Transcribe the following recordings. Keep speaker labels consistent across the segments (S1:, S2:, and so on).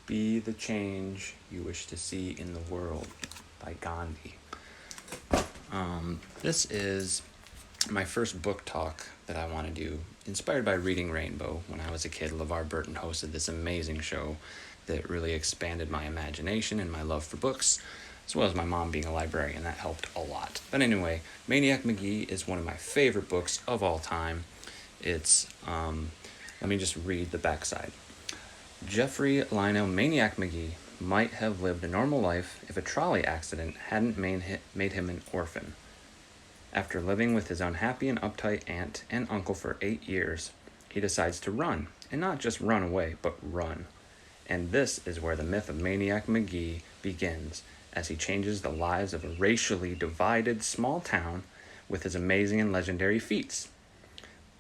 S1: Be the change you wish to see in the world by Gandhi. This is my first book talk that I want to do, inspired by reading Rainbow. When I was a kid, LeVar Burton hosted this amazing show that really expanded my imagination and my love for books, as well as my mom being a librarian. That helped a lot. But anyway, Maniac Magee is one of my favorite books of all time. It's, let me just read the backside. Jeffrey Lionel Maniac Magee might have lived a normal life if a trolley accident hadn't made him an orphan. After living with his unhappy and uptight aunt and uncle for 8 years, he decides to run, and not just run away, but run. And this is where the myth of Maniac Magee begins, as he changes the lives of a racially divided small town with his amazing and legendary feats.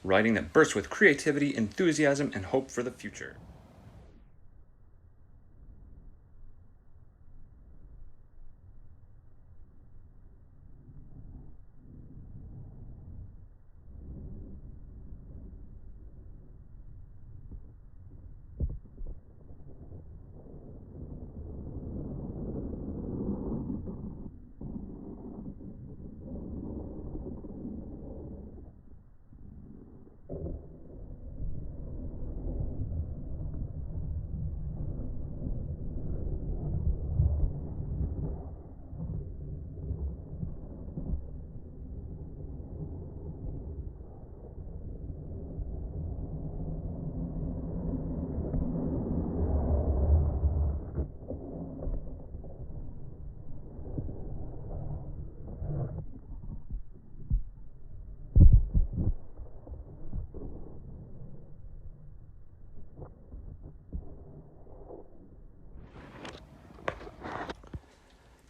S1: Writing that bursts with creativity, enthusiasm, and hope for the future.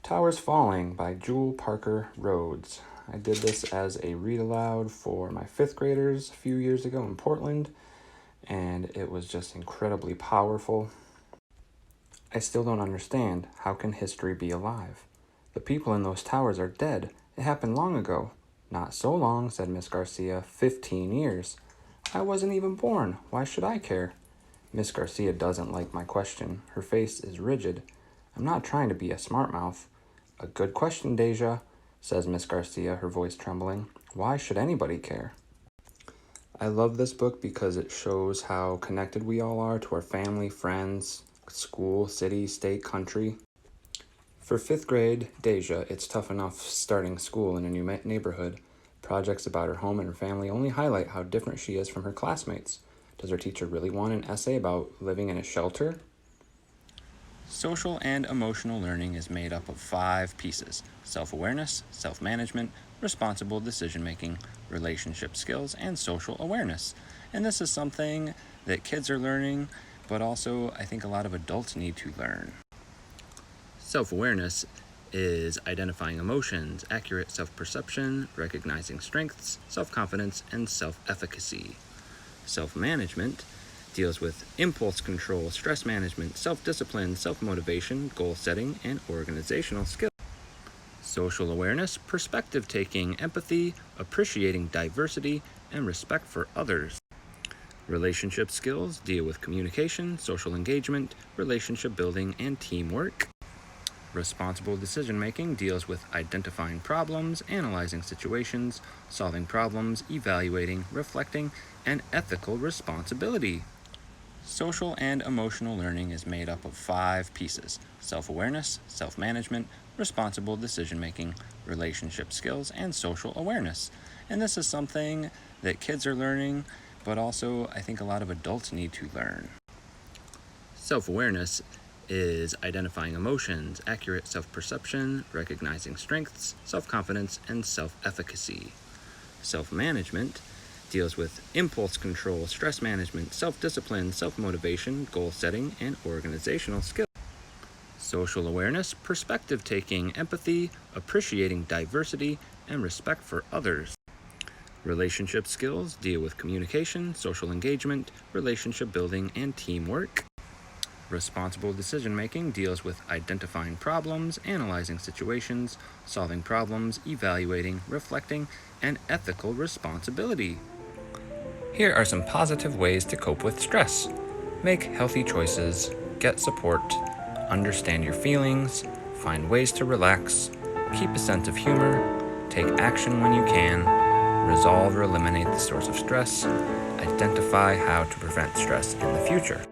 S1: Towers Falling by Jewel Parker Rhodes. I did this as a read aloud for my 5th graders a few years ago in Portland, and it was just incredibly powerful. I still don't understand. How can history be alive? The people in those towers are dead. It happened long ago. Not so long, said Miss Garcia. 15 years. I wasn't even born. Why should I care? Miss Garcia doesn't like my question. Her face is rigid. I'm not trying to be a smart mouth. A good question, Deja, says Miss Garcia, her voice trembling. Why should anybody care? I love this book because it shows how connected we all are to our family, friends, school, city, state, country. For 5th grade, Deja, it's tough enough starting school in a new neighborhood. Projects about her home and her family only highlight how different she is from her classmates. Does her teacher really want an essay about living in a shelter? Social and emotional learning is made up of 5 pieces: self-awareness, self-management, responsible decision-making, relationship skills, and social awareness. And this is something that kids are learning, but also I think a lot of adults need to learn. Self-awareness is identifying emotions, accurate self-perception, recognizing strengths, self-confidence, and self-efficacy. Self-management deals with impulse control, stress management, self-discipline, self-motivation, goal setting, and organizational skills. Social awareness, perspective taking, empathy, appreciating diversity, and respect for others. Relationship skills deal with communication, social engagement, relationship building, and teamwork. Responsible decision making deals with identifying problems, analyzing situations, solving problems, evaluating, reflecting, and ethical responsibility. Social and emotional learning is made up of 5 pieces: self-awareness, self-management, responsible decision-making, relationship skills, and social awareness. And this is something that kids are learning, but also I think a lot of adults need to learn. Self-awareness is identifying emotions, accurate self-perception, recognizing strengths, self-confidence, and self-efficacy. Self-management deals with impulse control, stress management, self-discipline, self-motivation, goal setting, and organizational skills. Social awareness, perspective taking, empathy, appreciating diversity, and respect for others. Relationship skills deal with communication, social engagement, relationship building, and teamwork. Responsible decision making deals with identifying problems, analyzing situations, solving problems, evaluating, reflecting, and ethical responsibility. Here are some positive ways to cope with stress. Make healthy choices, get support, understand your feelings, find ways to relax, keep a sense of humor, take action when you can, resolve or eliminate the source of stress, identify how to prevent stress in the future.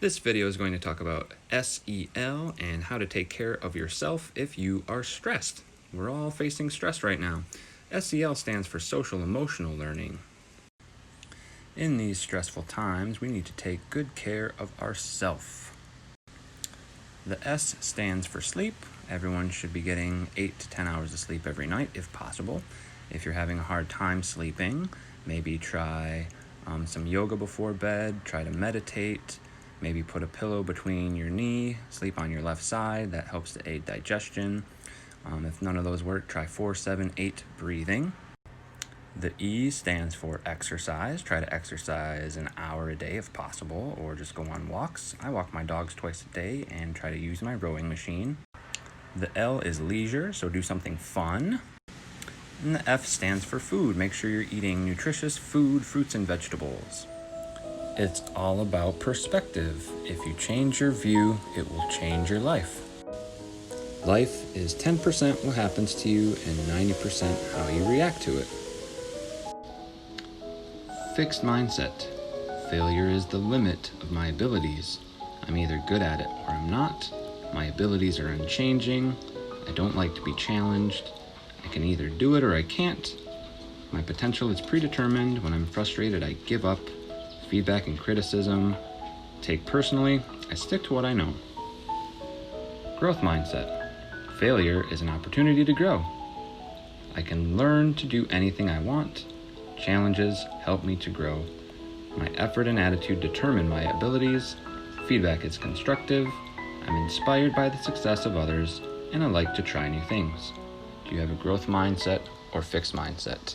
S1: This video is going to talk about SEL and how to take care of yourself if you are stressed. We're all facing stress right now. SEL stands for social emotional learning. In these stressful times, we need to take good care of ourselves. The S stands for sleep. Everyone should be getting 8 to 10 hours of sleep every night if possible. If you're having a hard time sleeping, maybe try some yoga before bed, try to meditate. Maybe put a pillow between your knee, sleep on your left side. That helps to aid digestion. If none of those work, try 4-7-8 breathing. The E stands for exercise. Try to exercise an hour a day if possible, or just go on walks. I walk my dogs twice a day and try to use my rowing machine. The L is leisure, so do something fun. And the F stands for food. Make sure you're eating nutritious food, fruits and vegetables. It's all about perspective. If you change your view, it will change your life. Life is 10% what happens to you and 90% how you react to it. Fixed mindset. Failure is the limit of my abilities. I'm either good at it or I'm not. My abilities are unchanging. I don't like to be challenged. I can either do it or I can't. My potential is predetermined. When I'm frustrated, I give up. Feedback and criticism take personally. I stick to what I know. Growth mindset. Failure is an opportunity to grow. I can learn to do anything I want. Challenges help me to grow. My effort and attitude determine my abilities. Feedback is constructive. I'm inspired by the success of others, and I like to try new things. Do you have a growth mindset or fixed mindset?